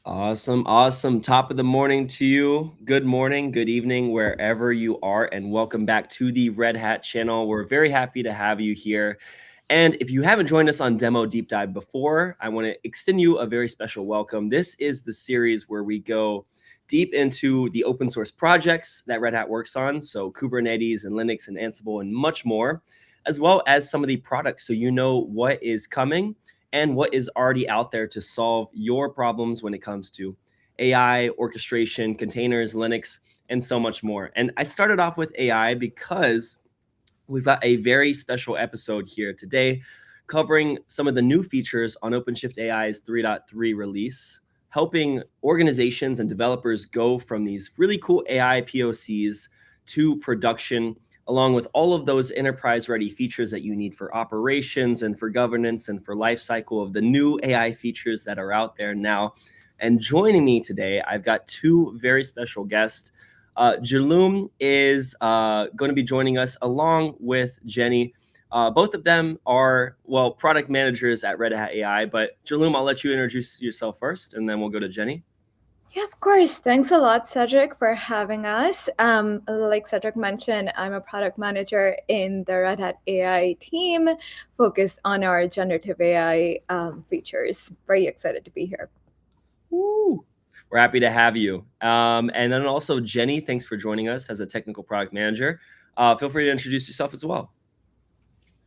Awesome, awesome. Top of the morning to you. Good morning, good evening, wherever you are, and welcome back to the Red Hat channel. We're very happy to have you here. And if you haven't joined us on Demo Deep Dive before, I want to extend you a very special welcome. This is the series where we go deep into the open source projects that Red Hat works on, so Kubernetes and Linux and Ansible and much more, as well as some of the products so you know what is coming and what is already out there to solve your problems when it comes to AI, orchestration, containers, Linux, and so much more. And I started off with AI because we've got a very special episode here today covering some of the new features on OpenShift AI's 3.3 release, helping organizations and developers go from these really cool AI POCs to production, along with all of those enterprise-ready features that you need for operations and for governance and for lifecycle of the new AI features that are out there now. And joining me today, I've got two very special guests. Jehlum is going to be joining us along with Jenny. Both of them are, well, product managers at Red Hat AI. But Jehlum, I'll let you introduce yourself first, and then we'll go to Jenny. Yeah, of course. Thanks a lot, Cedric, for having us. Like Cedric mentioned, I'm a product manager in the Red Hat AI team focused on our generative AI features. Very excited to be here. Woo! We're happy to have you. And then also, Jenny, thanks for joining us as a technical product manager. Feel free to introduce yourself as well.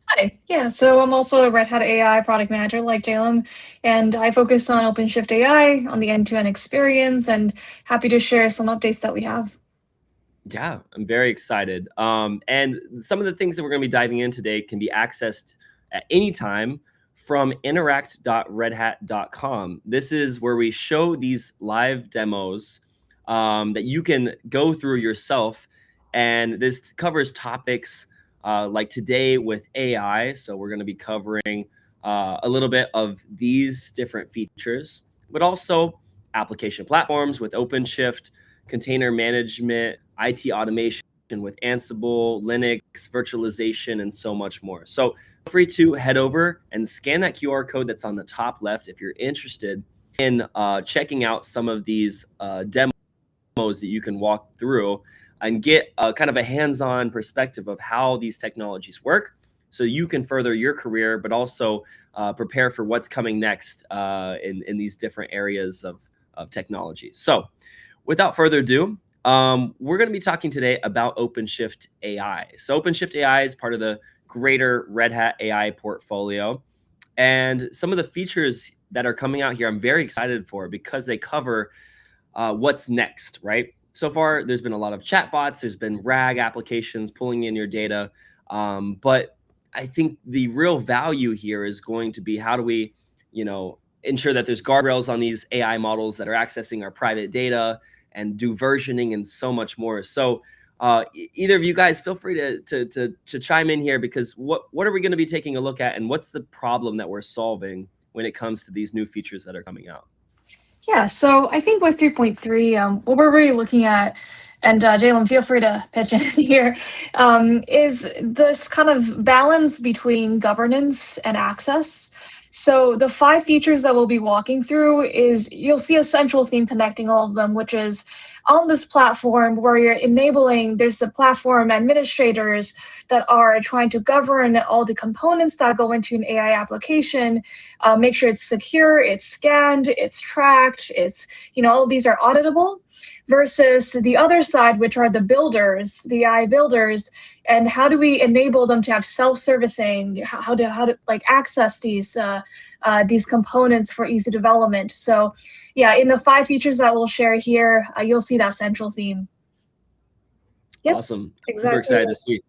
Hi. Yeah, so I'm also a Red Hat AI product manager like Jehlum, and I focus on OpenShift AI, on the end-to-end experience, and happy to share some updates that we have. Yeah, I'm very excited. And some of the things that we're going to be diving in today can be accessed at any time from interact.redhat.com. This is where we show these live demos that you can go through yourself. And this covers topics like today with AI. So we're going to be covering a little bit of these different features, but also application platforms with OpenShift, container management, IT automation with Ansible, Linux, virtualization, and so much more. So feel free to head over and scan that QR code that's on the top left if you're interested in checking out some of these demos that you can walk through and get kind of a hands-on perspective of how these technologies work so you can further your career, but also prepare for what's coming next in these different areas of technology. So without further ado, we're going to be talking today about OpenShift AI. So OpenShift AI is part of the greater Red Hat AI portfolio. And some of the features that are coming out here, I'm very excited for because they cover what's next, right? So far, there's been a lot of chatbots. There's been RAG applications pulling in your data. But I think the real value here is going to be how do we, ensure that there's guardrails on these AI models that are accessing our private data and do versioning and so much more. So either of you guys feel free to chime in here, because what are we going to be taking a look at, and what's the problem that we're solving when it comes to these new features that are coming out? Yeah, so I think with 3.3, what we're really looking at, and Jehlum, feel free to pitch in here, is this kind of balance between governance and access. So the 5 features that we'll be walking through is you'll see a central theme connecting all of them, which is on this platform where you're enabling, there's the platform administrators that are trying to govern all the components that go into an AI application, make sure it's secure, it's scanned, it's tracked, it's, all of these are auditable, versus the other side, which are the builders, the AI builders, and how do we enable them to have self-servicing, how to like access these components for easy development. So yeah, in the 5 features that we'll share here, you'll see that central theme. Yep, awesome. Exactly. Super excited to see.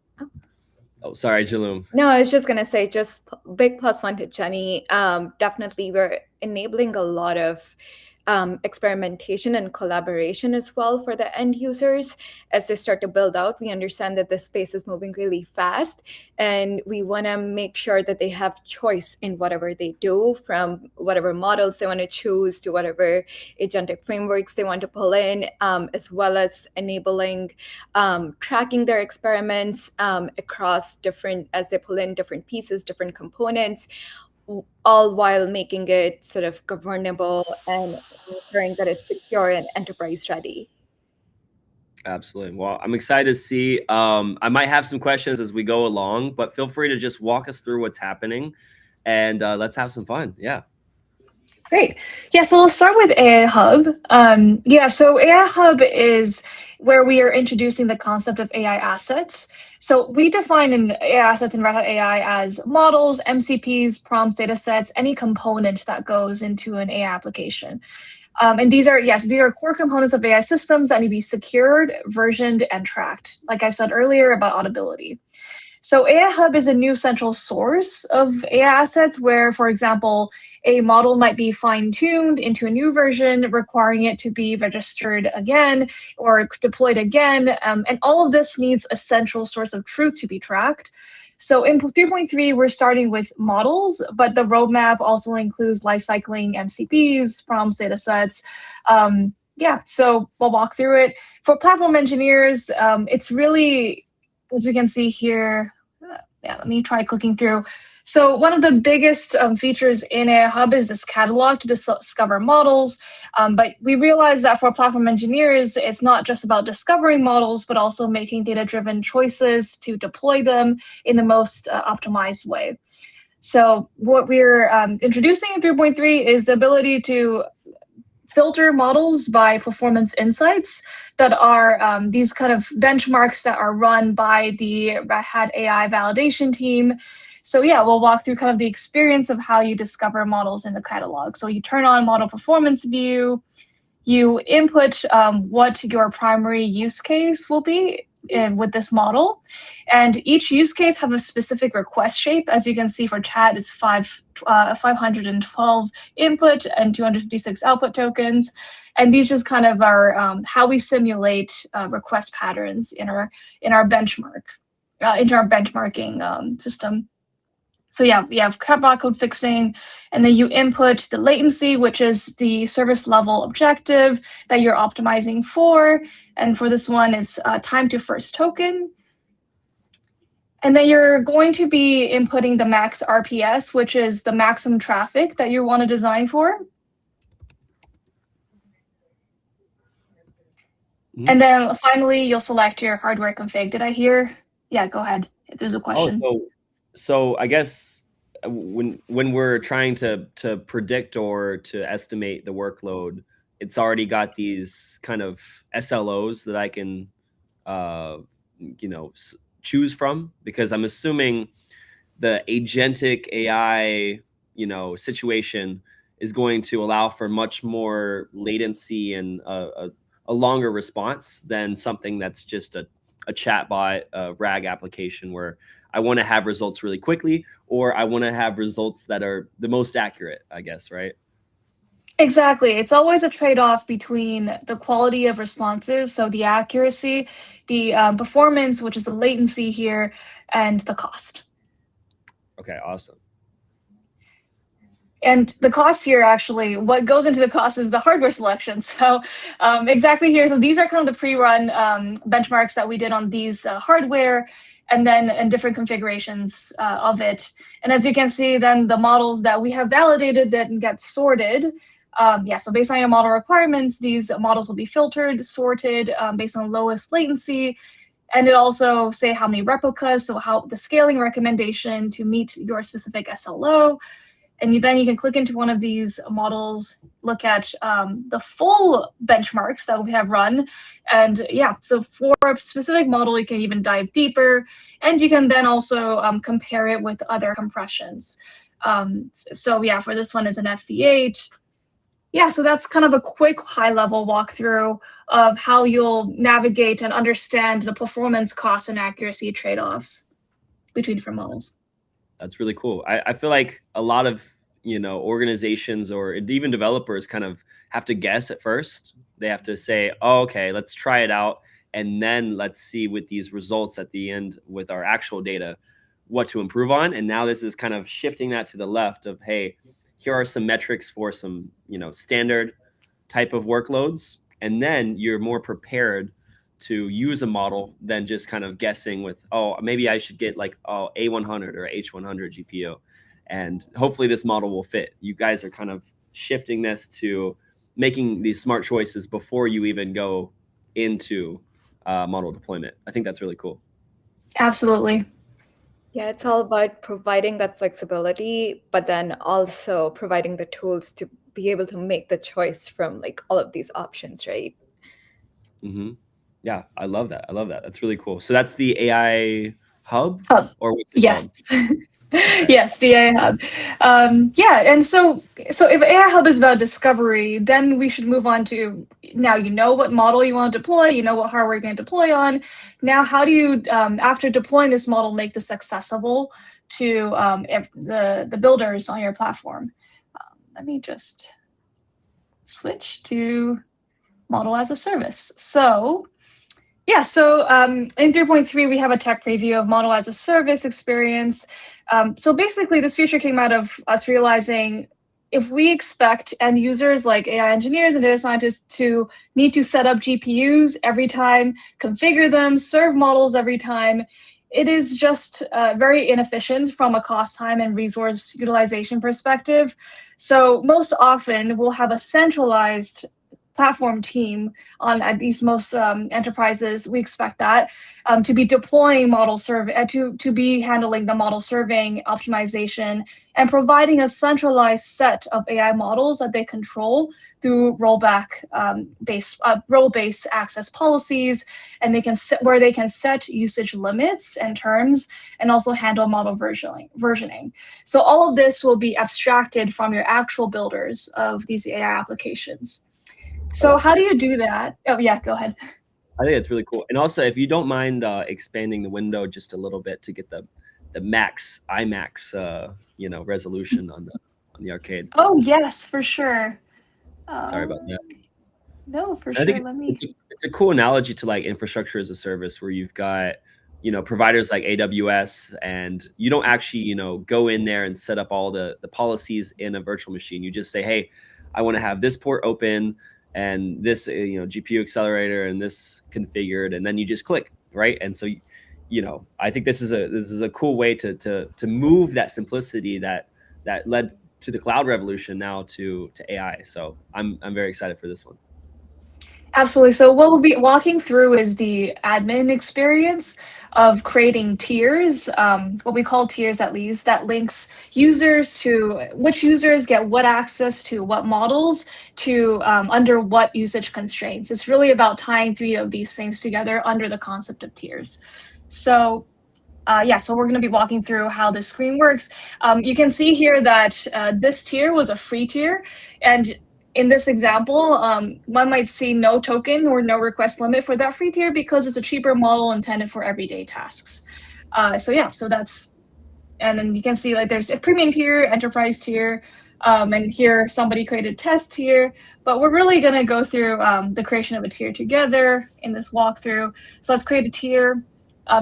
Oh, sorry, Jehlum. No, I was just going to say, just big +1 to Jenny. Definitely, we're enabling a lot of experimentation and collaboration as well for the end users as they start to build out. We understand that this space is moving really fast, and we want to make sure that they have choice in whatever they do, from whatever models they want to choose to whatever agentic frameworks they want to pull in, as well as enabling tracking their experiments across different, as they pull in different pieces, different components. all while making it sort of governable and ensuring that it's secure and enterprise ready. Absolutely. Well, I'm excited to see. I might have some questions as we go along, but feel free to just walk us through what's happening, and let's have some fun. Yeah. Great. Yeah, so we'll start with AI Hub. So AI Hub is where we are introducing the concept of AI assets. So we define an AI assets in Red Hat AI as models, MCPs, prompts, data sets, any component that goes into an AI application. And these are core components of AI systems that need to be secured, versioned, and tracked. Like I said earlier about auditability. So AI Hub is a new central source of AI assets where, for example, a model might be fine-tuned into a new version, requiring it to be registered again or deployed again. And all of this needs a central source of truth to be tracked. So in 3.3, we're starting with models, but the roadmap also includes lifecycling MCPs, prompts, data sets. So we'll walk through it. For platform engineers, it's really, as we can see here, let me try clicking through. So one of the biggest features in AI Hub is this catalog to discover models. But we realize that for platform engineers, it's not just about discovering models, but also making data-driven choices to deploy them in the most optimized way. So what we're introducing in 3.3 is the ability to filter models by performance insights that are these kind of benchmarks that are run by the Red Hat AI validation team. So we'll walk through kind of the experience of how you discover models in the catalog. So you turn on model performance view, you input what your primary use case will be with this model. And each use case have a specific request shape. As you can see for chat, it's 512 input and 256 output tokens. And these just kind of are how we simulate request patterns in our benchmark, into our benchmarking system. So we have barcode fixing, and then you input the latency, which is the service level objective that you're optimizing for. And for this one, it's time to first token. And then you're going to be inputting the max RPS, which is the maximum traffic that you want to design for. Mm-hmm. And then finally, you'll select your hardware config. Did I hear? Yeah, go ahead if there's a question. So I guess when we're trying to predict or to estimate the workload, it's already got these kind of SLOs that I can choose from, because I'm assuming the agentic AI situation is going to allow for much more latency and a longer response than something that's just a chatbot RAG application where I want to have results really quickly, or I want to have results that are the most accurate, I guess, right? Exactly. It's always a trade-off between the quality of responses, so the accuracy, the performance, which is the latency here, and the cost. Okay, awesome. And the cost here, actually, what goes into the cost is the hardware selection. So exactly here, so these are kind of the pre-run benchmarks that we did on these hardware, and then in different configurations of it. And as you can see, then the models that we have validated that get sorted. So based on your model requirements, these models will be filtered, sorted based on lowest latency. And it also say how many replicas, so how the scaling recommendation to meet your specific SLO. And then you can click into one of these models, look at the full benchmarks that we have run. And so for a specific model, you can even dive deeper. And you can then also compare it with other compressions. For this one is an FV8. So that's kind of a quick high-level walkthrough of how you'll navigate and understand the performance, cost, and accuracy trade-offs between different models. That's really cool. I feel like a lot of organizations or even developers kind of have to guess at first. They have to say, oh, okay, let's try it out, and then let's see with these results at the end with our actual data what to improve on. And now this is kind of shifting that to the left of, hey, here are some metrics for some standard type of workloads, and then you're more prepared to use a model than just kind of guessing with, oh, maybe I should get like A100 or H100 GPU. and hopefully this model will fit. You guys are kind of shifting this to making these smart choices before you even go into model deployment. I think that's really cool. Absolutely. Yeah, it's all about providing that flexibility, but then also providing the tools to be able to make the choice from like all of these options, right? Mm-hmm. Yeah, I love that. I love that. That's really cool. So that's the AI hub, or what's it Yes. called? Okay. Yes, the AI Hub. Yeah, and so if AI Hub is about discovery, then we should move on to, now you know what model you want to deploy, you know what hardware you're going to deploy on. Now, how do you, after deploying this model, make this accessible to the builders on your platform? Let me just switch to model as a service. So yeah, so in 3.3, we have a tech preview of model as a service experience. So basically, this feature came out of us realizing if we expect end users like AI engineers and data scientists to need to set up GPUs every time, configure them, serve models every time, it is just very inefficient from a cost, time, and resource utilization perspective. So most often, we'll have a centralized platform team on at these most enterprises. We expect that to be deploying model to be handling the model serving, optimization, and providing a centralized set of AI models that they control through role-based access policies, and they can where they can set usage limits and terms, and also handle model versioning. So all of this will be abstracted from your actual builders of these AI applications. So how do you do that? Oh yeah, go ahead. I think it's really cool. And also, if you don't mind expanding the window just a little bit to get the IMAX resolution on the arcade. Oh yes, for sure. Sorry about that. No, for I sure. think it's a cool analogy to like infrastructure as a service, where you've got providers like AWS, and you don't actually go in there and set up all the policies in a virtual machine. You just say, hey, I want to have this port open and this GPU accelerator and this configured, and then you just click, right? And so I think this is a cool way to move that simplicity that led to the cloud revolution now to AI. So I'm very excited for this one. Absolutely. So what we'll be walking through is the admin experience of creating tiers, what we call tiers at least, that links users to which users get what access to what models to under what usage constraints. It's really about tying three of these things together under the concept of tiers. So so we're going to be walking through how this screen works. You can see here that this tier was a free tier, and in this example, one might see no token or no request limit for that free tier because it's a cheaper model intended for everyday tasks. So that's, and then you can see like there's a premium tier, enterprise tier, and here somebody created test tier, but we're really going to go through the creation of a tier together in this walkthrough. So let's create a tier.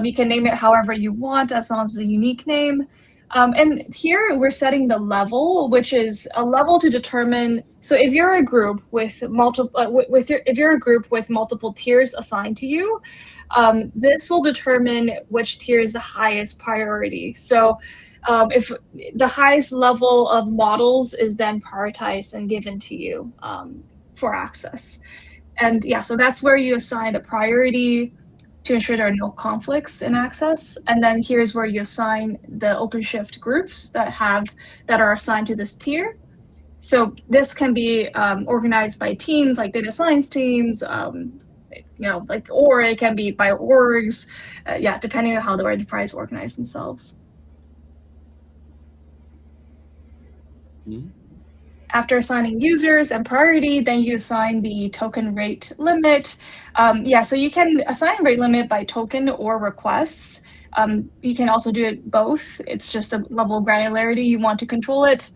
You can name it however you want, as long as it's a unique name. And here we're setting the level, which is a level to determine. So if you're a group with multiple, if you're a group with multiple tiers assigned to you, this will determine which tier is the highest priority. So if the highest level of models is then prioritized and given to you for access. And so that's where you assign the priority to ensure there are no conflicts in access. And then here's where you assign the OpenShift groups that are assigned to this tier. So this can be organized by teams, like data science teams, or it can be by orgs, depending on how the enterprise organize themselves. Mm-hmm. After assigning users and priority, then you assign the token rate limit. So you can assign rate limit by token or requests. You can also do it both. It's just a level of granularity you want to control it.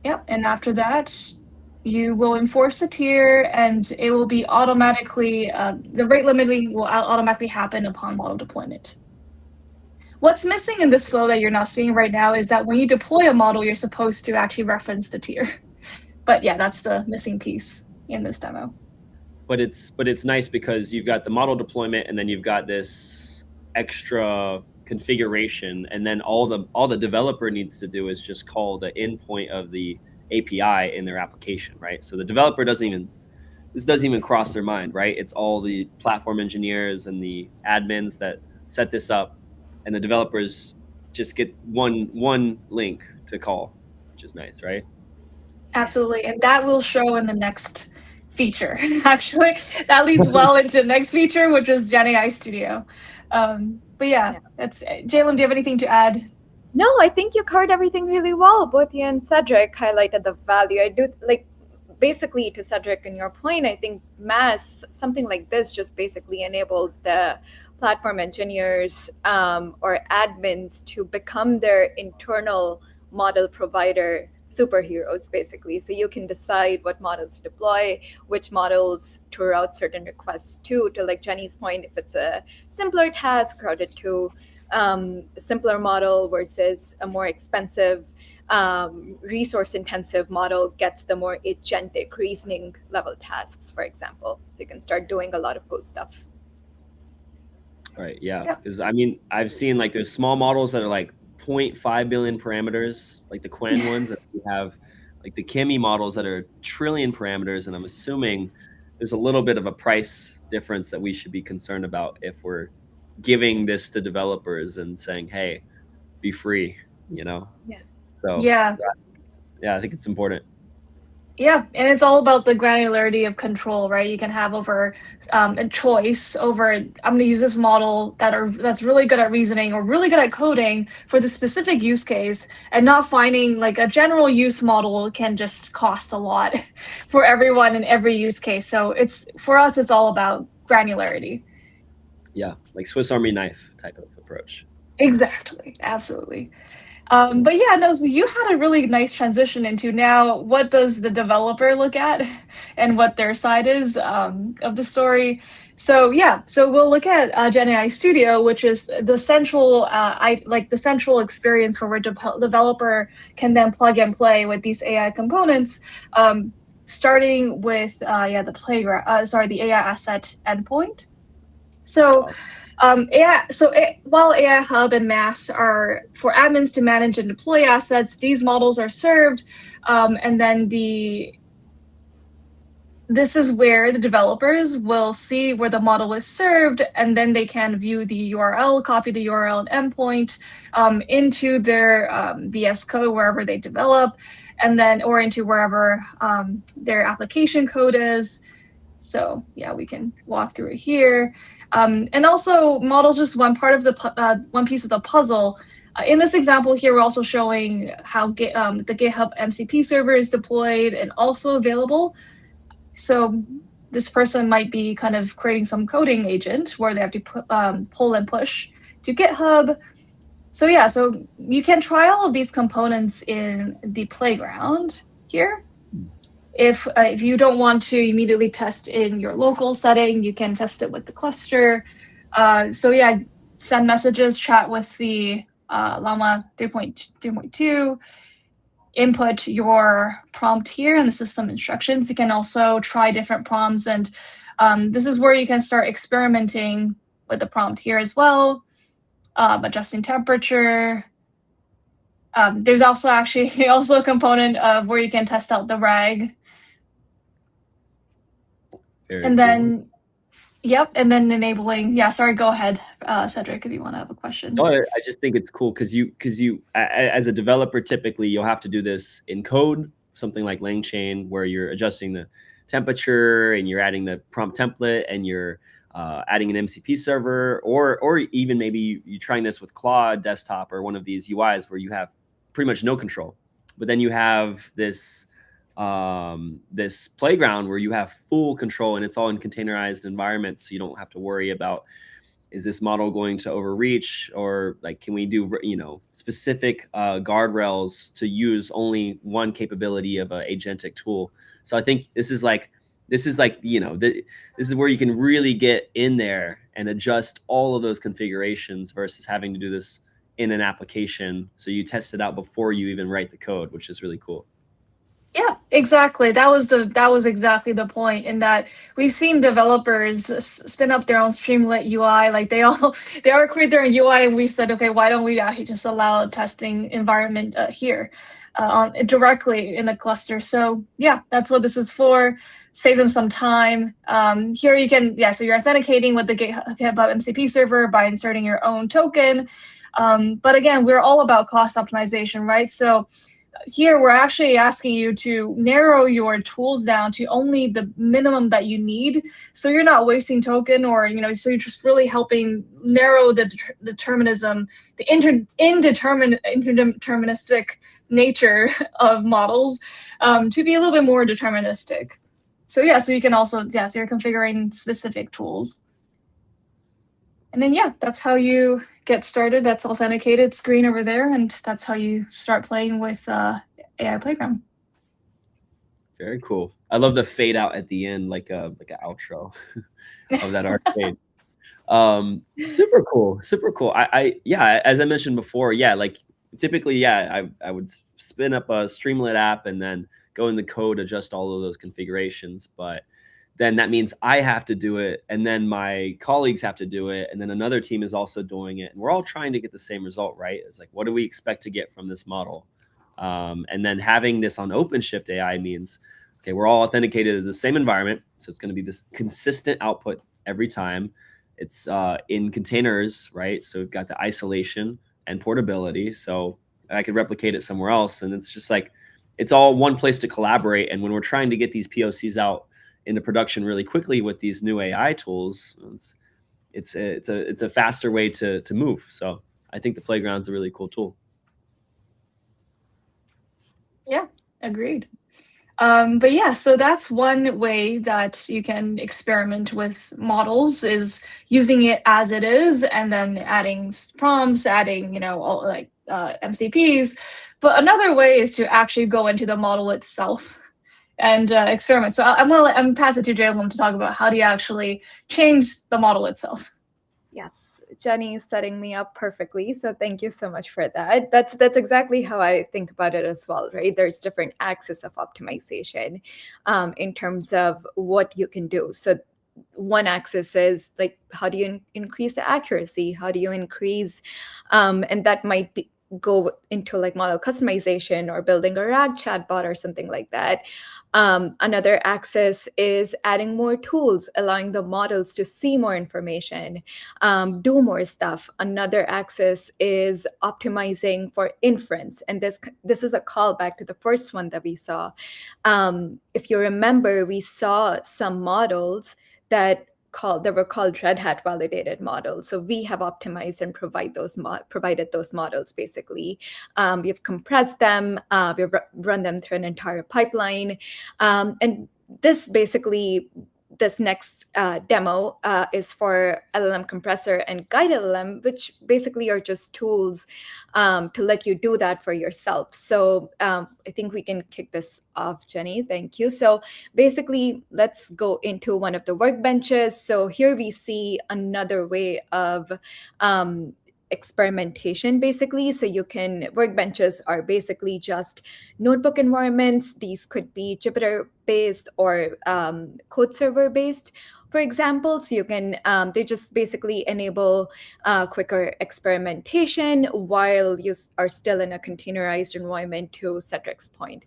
Yep, and after that, you will enforce a tier, and it will be automatically, the rate limiting will automatically happen upon model deployment. What's missing in this flow that you're not seeing right now is that when you deploy a model, you're supposed to actually reference the tier. But that's the missing piece in this demo. But it's nice because you've got the model deployment, and then you've got this extra configuration, and then all the developer needs to do is just call the endpoint of the API in their application, right? So the developer this doesn't even cross their mind, right? It's all the platform engineers and the admins that set this up, and the developers just get one link to call, which is nice, right? Absolutely. And that will show in the next feature. Actually, that leads well into the next feature, which is GenAI Studio. But yeah, that's Jehlum, do you have anything to add? No, I think you covered everything really well. Both you and Cedric highlighted the value. I do like basically to Cedric and your point, I think MaaS, something like this just basically enables the platform engineers or admins to become their internal model provider superheroes, basically. So you can decide what models to deploy, which models to route certain requests to like Jenny's point, if it's a simpler task, route it to simpler model versus a more expensive resource intensive model gets the more agentic reasoning level tasks, for example. So you can start doing a lot of cool stuff. Right. Yeah. Because I mean, I've seen like there's small models that are like 0.5 billion parameters, like the Quen ones, and we have like the Kimi models that are trillion parameters. And I'm assuming there's a little bit of a price difference that we should be concerned about if we're giving this to developers and saying, hey, be free, you know? Yeah. So Yeah. I think it's important. Yeah, and it's all about the granularity of control, right? You can have over a choice over. I'm going to use this model that's really good at reasoning or really good at coding for the specific use case, and not finding like a general use model can just cost a lot for everyone in every use case. So it's for us, it's all about granularity. Yeah, like Swiss Army knife type of approach. Exactly, absolutely. But yeah, no, so you had a really nice transition into now what does the developer look at and what their side is of the story. So yeah, so we'll look at GenAI Studio, which is the central, the central experience where a developer can then plug and play with these AI components, starting with the playground. The AI asset endpoint. So. While AI Hub and MaaS are for admins to manage and deploy assets, these models are served, and then this is where the developers will see where the model is served, and then they can view the URL, copy the URL and endpoint into their VS Code wherever they develop, and then or into wherever their application code is. So yeah, we can walk through it here. And also, models just one part of the one piece of the puzzle. In this example here, we're also showing how the GitHub MCP server is deployed and also available. So this person might be kind of creating some coding agent where they have to pull and push to GitHub. So yeah, so you can try all of these components in the playground here. If you don't want to immediately test in your local setting, you can test it with the cluster. So yeah, send messages, chat with the Llama 3.2, input your prompt here in the system instructions. You can also try different prompts, and this is where you can start experimenting with the prompt here as well, adjusting temperature. There's also actually also a component of where you can test out the RAG. Very then cool. Yep, and then enabling. Yeah, sorry. Go ahead, Cedric, if you want to have a question. No, I just think it's cool because you as a developer typically you'll have to do this in code, something like LangChain, where you're adjusting the temperature and you're adding the prompt template and you're adding an MCP server, or even maybe you trying this with Claude Desktop or one of these UIs where you have pretty much no control, but then you have this this playground where you have full control and it's all in containerized environments, so you don't have to worry about, is this model going to overreach, or like, can we do, specific guardrails to use only one capability of an agentic tool? So I think this is like, this is where you can really get in there and adjust all of those configurations versus having to do this in an application. So you test it out before you even write the code, which is really cool. Yeah, exactly. That was exactly the point. In that we've seen developers spin up their own Streamlit UI. Like they all they all create their own UI, and we said, okay, why don't we actually just allow a testing environment here, directly in the cluster? So yeah, that's what this is for. Save them some time. Here you can, yeah. So you're authenticating with the GitHub MCP server by inserting your own token. But again, we're all about cost optimization, right? So here we're actually asking you to narrow your tools down to only the minimum that you need, so you're not wasting token, or so you're just really helping narrow the determinism, the interdeterministic nature of models, to be a little bit more deterministic. So yeah, so you can also, yeah, so you're configuring specific tools. And then, yeah, that's how you get started. That's authenticated screen over there. And that's how you start playing with AI Playground. Very cool. I love the fade out at the end, like an outro of that arcade. Super cool. Super cool. Yeah, as I mentioned before, yeah, like typically, yeah, I would spin up a Streamlit app and then go in the code, adjust all of those configurations. But then that means I have to do it, and then my colleagues have to do it, and then another team is also doing it, and we're all trying to get the same result, right? It's like, what do we expect to get from this model? And then having this on OpenShift AI means, okay, we're all authenticated to the same environment, so it's going to be this consistent output every time. It's in containers, right? So we've got the isolation and portability, so I could replicate it somewhere else, and it's just like, it's all one place to collaborate. And when we're trying to get these POCs out into production really quickly with these new AI tools, it's a faster way to move. So I think the playground's a really cool tool. Yeah, agreed. But yeah, so that's one way that you can experiment with models, is using it as it is and then adding prompts, adding, all like MCPs. But another way is to actually go into the model itself and experiment. So I'm pass it to Jehlum to talk about how do you actually change the model itself. Yes, Jenny is setting me up perfectly. So thank you so much for that. That's exactly how I think about it as well, right? There's different axes of optimization in terms of what you can do. So one axis is like, how do you increase the accuracy? How do you increase, and that might be go into like model customization or building a RAG chatbot or something like that. Another axis is adding more tools, allowing the models to see more information, do more stuff. Another axis is optimizing for inference. And this is a callback to the first one that we saw. If you remember, we saw some models that were called Red Hat validated models. So we have optimized and provided those models basically. We've compressed them, we've run them through an entire pipeline. And this next demo is for LLM Compressor and Guide LLM, which basically are just tools to let you do that for yourself. So I think we can kick this off, Jenny. Thank you. So basically, let's go into one of the workbenches. So here we see another way of experimentation, basically. So workbenches are basically just notebook environments. These could be Jupyter based or code server based, for example. So you can, they just basically enable quicker experimentation while you are still in a containerized environment, to Cedric's point.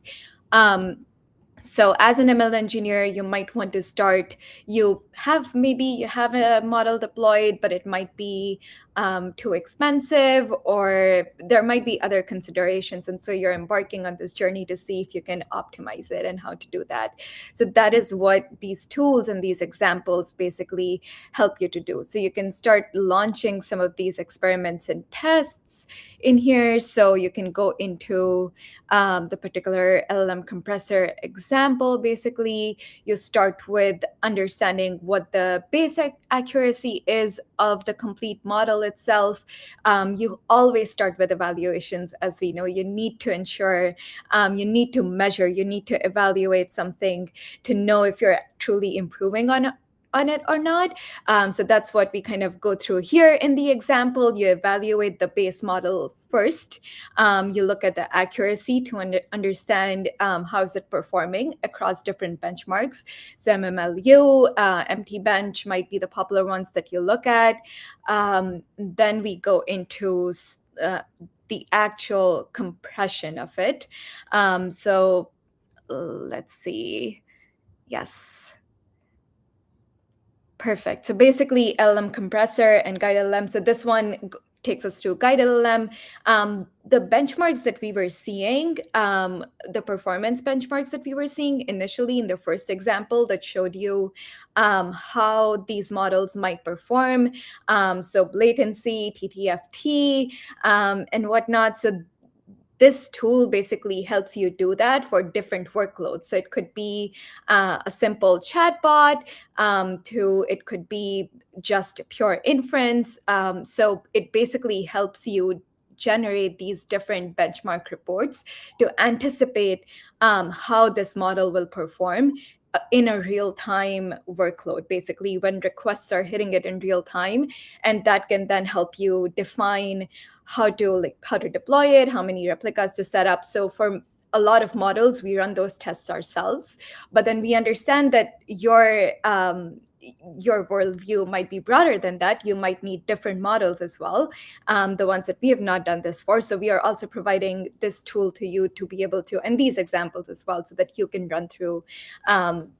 So as an ML engineer, you might want to start, you have a model deployed, but it might be too expensive, or there might be other considerations. And so you're embarking on this journey to see if you can optimize it and how to do that. So that is what these tools and these examples basically help you to do. So you can start launching some of these experiments and tests in here. So you can go into the particular LLM compressor example. Basically, you start with understanding what the basic accuracy is of the complete model itself. You always start with evaluations. As we know, you need to ensure, you need to measure, you need to evaluate something to know if you're truly improving on on it or not. So that's what we kind of go through here in the example. You evaluate the base model first. You look at the accuracy to understand how is it performing across different benchmarks. So MMLU, MT bench might be the popular ones that you look at. Then we go into the actual compression of it. So let's see. Yes. Perfect. So basically LLM compressor and guide LLM. So this one takes us to guide LLM. The benchmarks that we were seeing, the performance benchmarks that we were seeing initially in the first example that showed you how these models might perform. So latency, TTFT, and whatnot. So this tool basically helps you do that for different workloads. So it could be a simple chatbot, it could be just pure inference. So it basically helps you generate these different benchmark reports to anticipate how this model will perform in a real-time workload, basically when requests are hitting it in real time. And that can then help you define how to deploy it, how many replicas to set up. So for a lot of models, we run those tests ourselves, but then we understand that your worldview might be broader than that. You might need different models as well, the ones that we have not done this for. So we are also providing this tool to you to be able to, and these examples as well, so that you can run through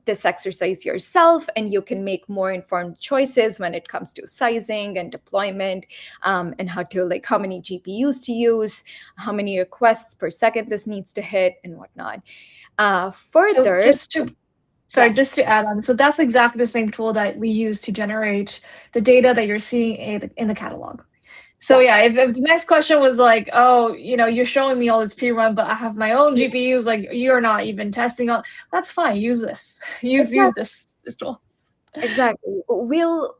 this exercise yourself and you can make more informed choices when it comes to sizing and deployment, and how many GPUs to use, how many requests per second this needs to hit, and whatnot. Further, just to add on, so that's exactly the same tool that we use to generate the data that you're seeing in the catalog. So yeah, if the next question was like, oh, you're showing me all this pre-run, but I have my own GPUs, like you're not even testing on, that's fine, use this. Use this tool. Exactly. We'll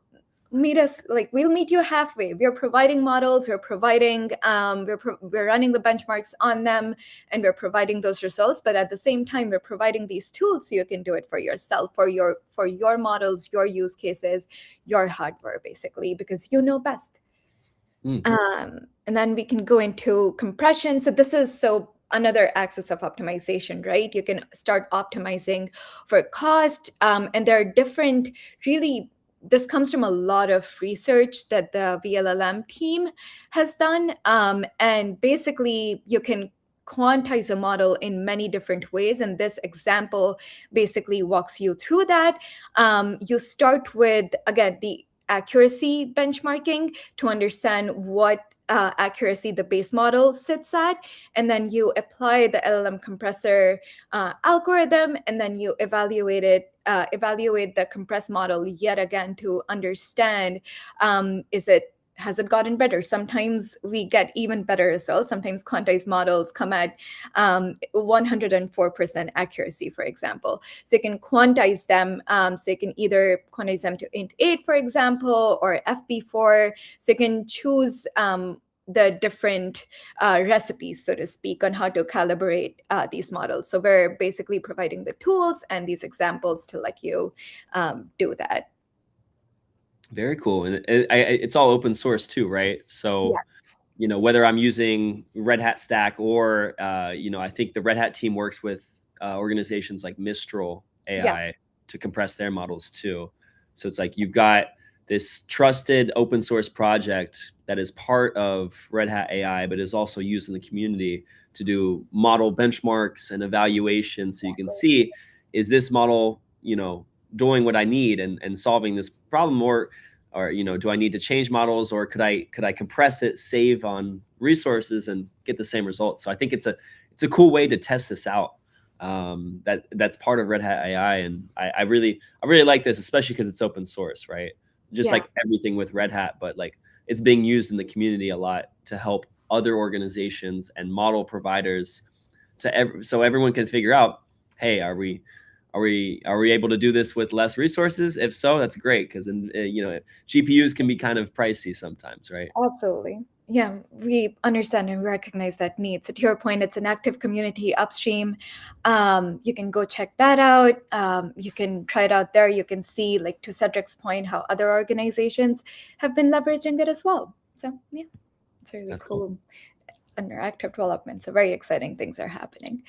meet you halfway. We're providing models, we're providing we're running the benchmarks on them, and we're providing those results, but at the same time we're providing these tools so you can do it for yourself, for your models, your use cases, your hardware, basically, because you know best. And then we can go into compression. So this is another axis of optimization, right? You can start optimizing for cost, and there are different, really, this comes from a lot of research that the VLLM team has done. And basically, you can quantize a model in many different ways. And this example basically walks you through that. You start with, again, the accuracy benchmarking to understand what accuracy the base model sits at, and then you apply the LLM compressor algorithm, and then you evaluate the compressed model yet again to understand has it gotten better? Sometimes we get even better results. Sometimes quantized models come at 104% accuracy, for example. So you can quantize them. So you can either quantize them to int8, for example, or FP4. So you can choose the different recipes, so to speak, on how to calibrate these models. So we're basically providing the tools and these examples to let you do that. Very cool. And it's all open source too, right? So, yes. Whether I'm using Red Hat Stack or, I think the Red Hat team works with organizations like Mistral AI Yes. to compress their models too. So it's like you've got this trusted open source project that is part of Red Hat AI, but is also used in the community to do model benchmarks and evaluation. So you can see, is this model, doing what I need and solving this problem, or do I need to change models, or could I compress it, save on resources, and get the same results? So I think it's a cool way to test this out. That's part of Red Hat AI, and I really like this, especially because it's open source, right? Just like everything with Red Hat, but like it's being used in the community a lot to help other organizations and model providers so everyone can figure out, hey, are we able to do this with less resources? If so, that's great, because GPUs can be kind of pricey sometimes, right? Absolutely. Yeah, we understand and recognize that need. So to your point, it's an active community upstream. You can go check that out. You can try it out there. You can see, like to Cedric's point, how other organizations have been leveraging it as well. So yeah, it's really cool. Under active development. So very exciting things are happening.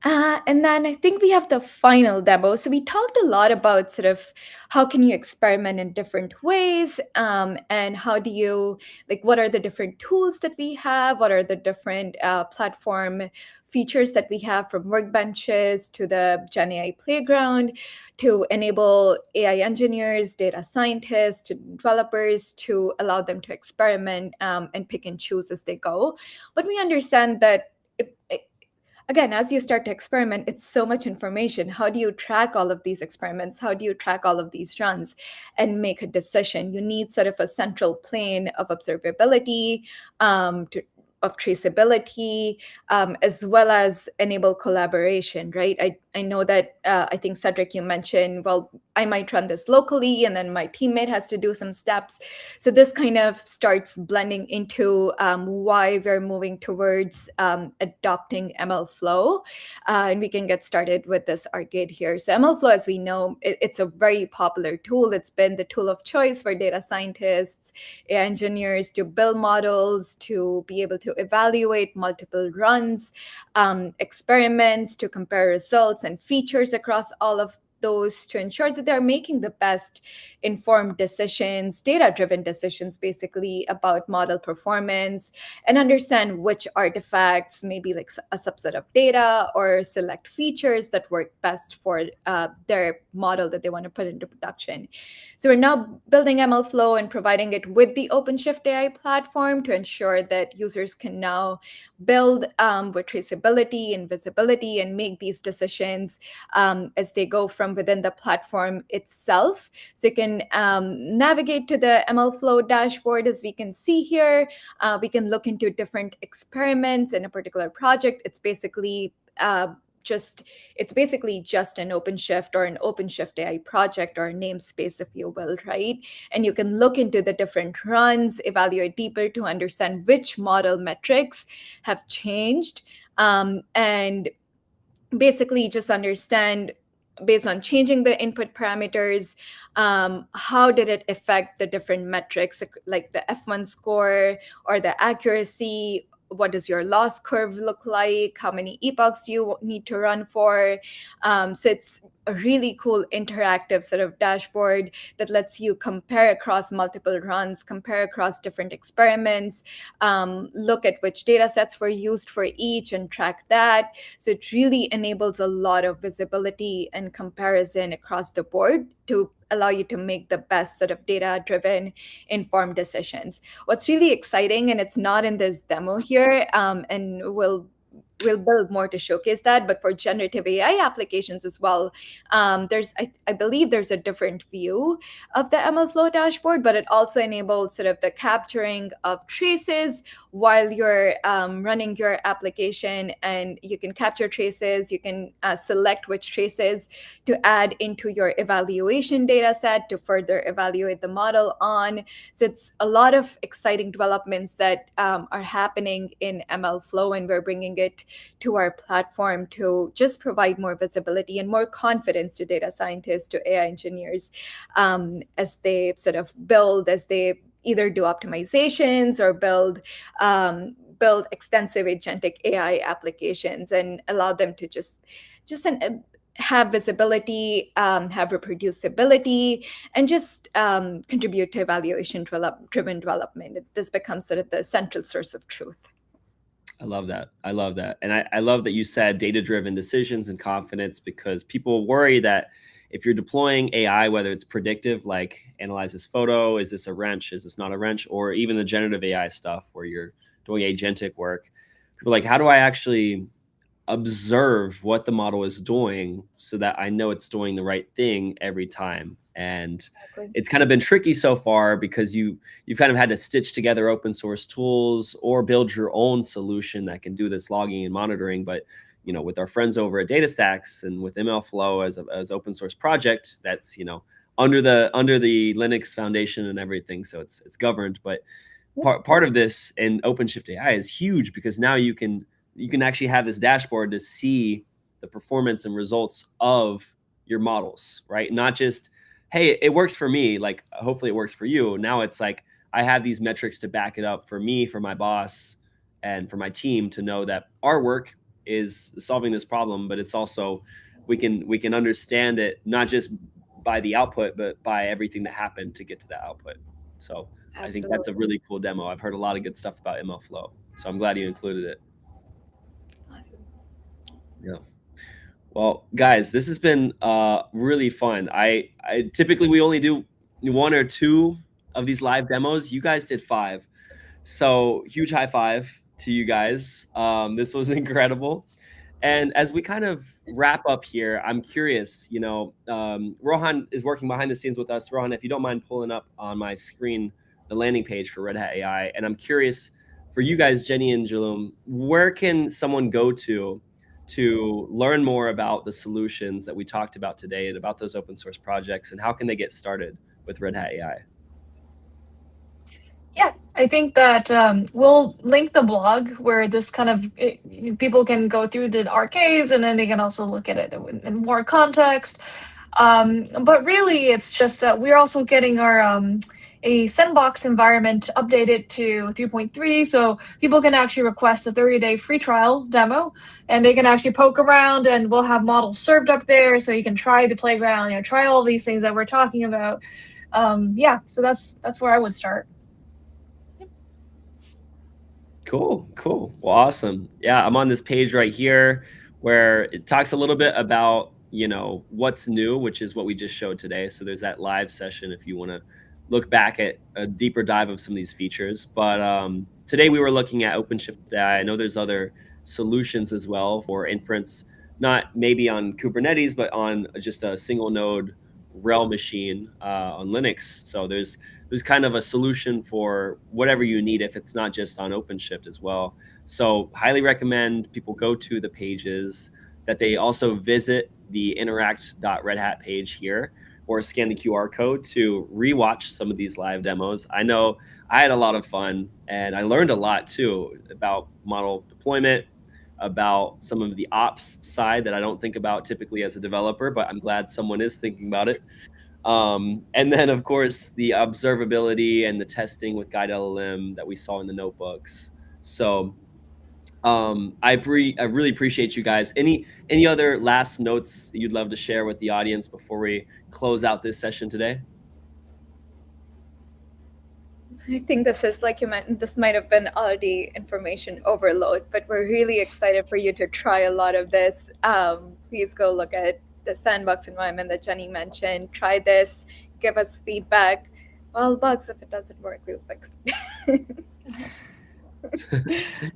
And then I think we have the final demo. So we talked a lot about sort of how can you experiment in different ways, and how do you, like, what are the different tools that we have? What are the different platform features that we have, from workbenches to the GenAI playground, to enable AI engineers, data scientists, to developers, to allow them to experiment and pick and choose as they go. But we understand that again, as you start to experiment, it's so much information. How do you track all of these experiments? How do you track all of these runs and make a decision? You need sort of a central plane of observability, of traceability, as well as enable collaboration, right? I know that, I think, Cedric, you mentioned, well, I might run this locally and then my teammate has to do some steps. So this kind of starts blending into why we're moving towards adopting MLflow. And we can get started with this arcade here. So MLflow, as we know, it's a very popular tool. It's been the tool of choice for data scientists, AI engineers to build models, to be able to evaluate multiple runs, experiments, to compare results and features across all of those, to ensure that they're making the best informed decisions, data-driven decisions, basically, about model performance, and understand which artifacts, maybe like a subset of data, or select features that work best for their model that they want to put into production. So we're now building MLflow and providing it with the OpenShift AI platform to ensure that users can now build with traceability and visibility and make these decisions as they go from within the platform itself. So you can navigate to the MLflow dashboard, as we can see here. We can look into different experiments in a particular project. It's basically just an OpenShift or an OpenShift AI project, or a namespace, if you will, right? And you can look into the different runs, evaluate deeper to understand which model metrics have changed, and basically just understand, based on changing the input parameters, how did it affect the different metrics, like the F1 score or the accuracy? What does your loss curve look like? How many epochs do you need to run for? So it's a really cool interactive sort of dashboard that lets you compare across multiple runs, compare across different experiments, look at which data sets were used for each and track that. So it really enables a lot of visibility and comparison across the board to allow you to make the best sort of data-driven, informed decisions. What's really exciting, and it's not in this demo here, and we'll build more to showcase that, but for generative AI applications as well, I believe there's a different view of the MLflow dashboard, but it also enables sort of the capturing of traces while you're running your application, and you can capture traces. You can select which traces to add into your evaluation data set to further evaluate the model on. So it's a lot of exciting developments that are happening in MLflow, and we're bringing it to our platform to just provide more visibility and more confidence to data scientists, to AI engineers, as they sort of build, as they either do optimizations or build extensive agentic AI applications, and allow them to just have visibility, have reproducibility, and just contribute to evaluation-driven development. This becomes sort of the central source of truth. I love that. I love that. And I love that you said data-driven decisions and confidence, because people worry that if you're deploying AI, whether it's predictive, like analyze this photo, is this a wrench, is this not a wrench, or even the generative AI stuff where you're doing agentic work, people are like, how do I actually observe what the model is doing so that I know it's doing the right thing every time? And Exactly. it's kind of been tricky so far, because you've kind of had to stitch together open source tools or build your own solution that can do this logging and monitoring. But with our friends over at DataStax and with MLflow as open source project, that's under the Linux Foundation and everything, so it's governed. But part of this in OpenShift AI is huge, because now you can actually have this dashboard to see the performance and results of your models, right? Not just, hey, it works for me, like hopefully it works for you. Now it's like, I have these metrics to back it up for me, for my boss, and for my team to know that our work is solving this problem, but it's also, we can understand it not just by the output, but by everything that happened to get to that output. So I think that's a Absolutely. really cool demo. I've heard a lot of good stuff about MLflow, so I'm glad you included it. Awesome. Yeah. Well, guys, this has been really fun. I typically, we only do 1 or 2 of these live demos. You guys did 5, so huge high five to you guys. This was incredible. And as we kind of wrap up here, I'm curious, Rohan is working behind the scenes with us. Rohan, if you don't mind pulling up on my screen the landing page for Red Hat AI. And I'm curious for you guys, Jenny and Jehlum, where can someone go to learn more about the solutions that we talked about today and about those open source projects, and how can they get started with Red Hat AI? Yeah, I think that we'll link the blog where this kind of people can go through the arcades, and then they can also look at it in more context. But really, it's just we're also getting our a sandbox environment updated to 3.3, so people can actually request a 30-day free trial demo, and they can actually poke around, and we'll have models served up there, so you can try the playground, try all these things that we're talking about. Yeah, so that's where I would start. Cool. Well, awesome. Yeah, I'm on this page right here where it talks a little bit about, what's new, which is what we just showed today. So there's that live session if you want to look back at a deeper dive of some of these features. But today we were looking at OpenShift AI. I know there's other solutions as well for inference, not maybe on Kubernetes, but on just a single node RHEL machine on Linux. So there's kind of a solution for whatever you need if it's not just on OpenShift as well. So highly recommend people go to the pages, that they also visit the interact.redhat page here, or scan the QR code to rewatch some of these live demos. I know I had a lot of fun, and I learned a lot too about model deployment, about some of the ops side that I don't think about typically as a developer, but I'm glad someone is thinking about it. And then, of course, the observability and the testing with Guide LLM that we saw in the notebooks. So I really appreciate you guys. Any other last notes you'd love to share with the audience before we close out this session today? I think this is, like you mentioned, this might have been already information overload, but we're really excited for you to try a lot of this. Please go look at the sandbox environment that Jenny mentioned. Try this, give us feedback. Well, bugs, if it doesn't work, we'll fix it.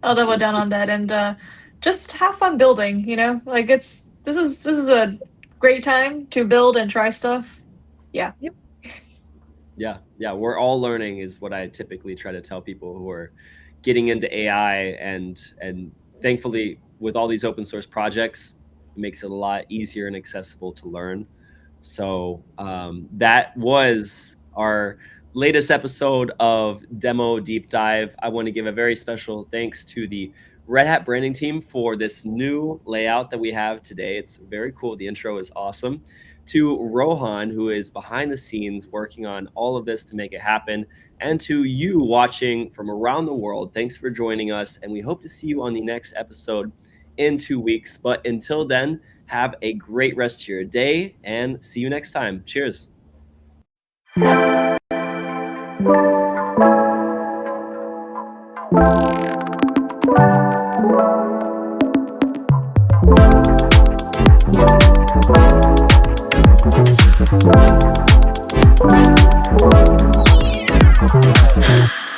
I'll double down on that, and just have fun building. Like this is a great time to build and try stuff. Yeah. Yep. Yeah, we're all learning is what I typically try to tell people who are getting into AI, and thankfully with all these open source projects, it makes it a lot easier and accessible to learn. So that was our latest episode of Demo Deep Dive. I want to give a very special thanks to the Red Hat branding team for this new layout that we have today. It's very cool. The intro is awesome. To Rohan, who is behind the scenes working on all of this to make it happen, and to you watching from around the world, thanks for joining us, and we hope to see you on the next episode in 2 weeks. But until then, have a great rest of your day, and see you next time. Cheers.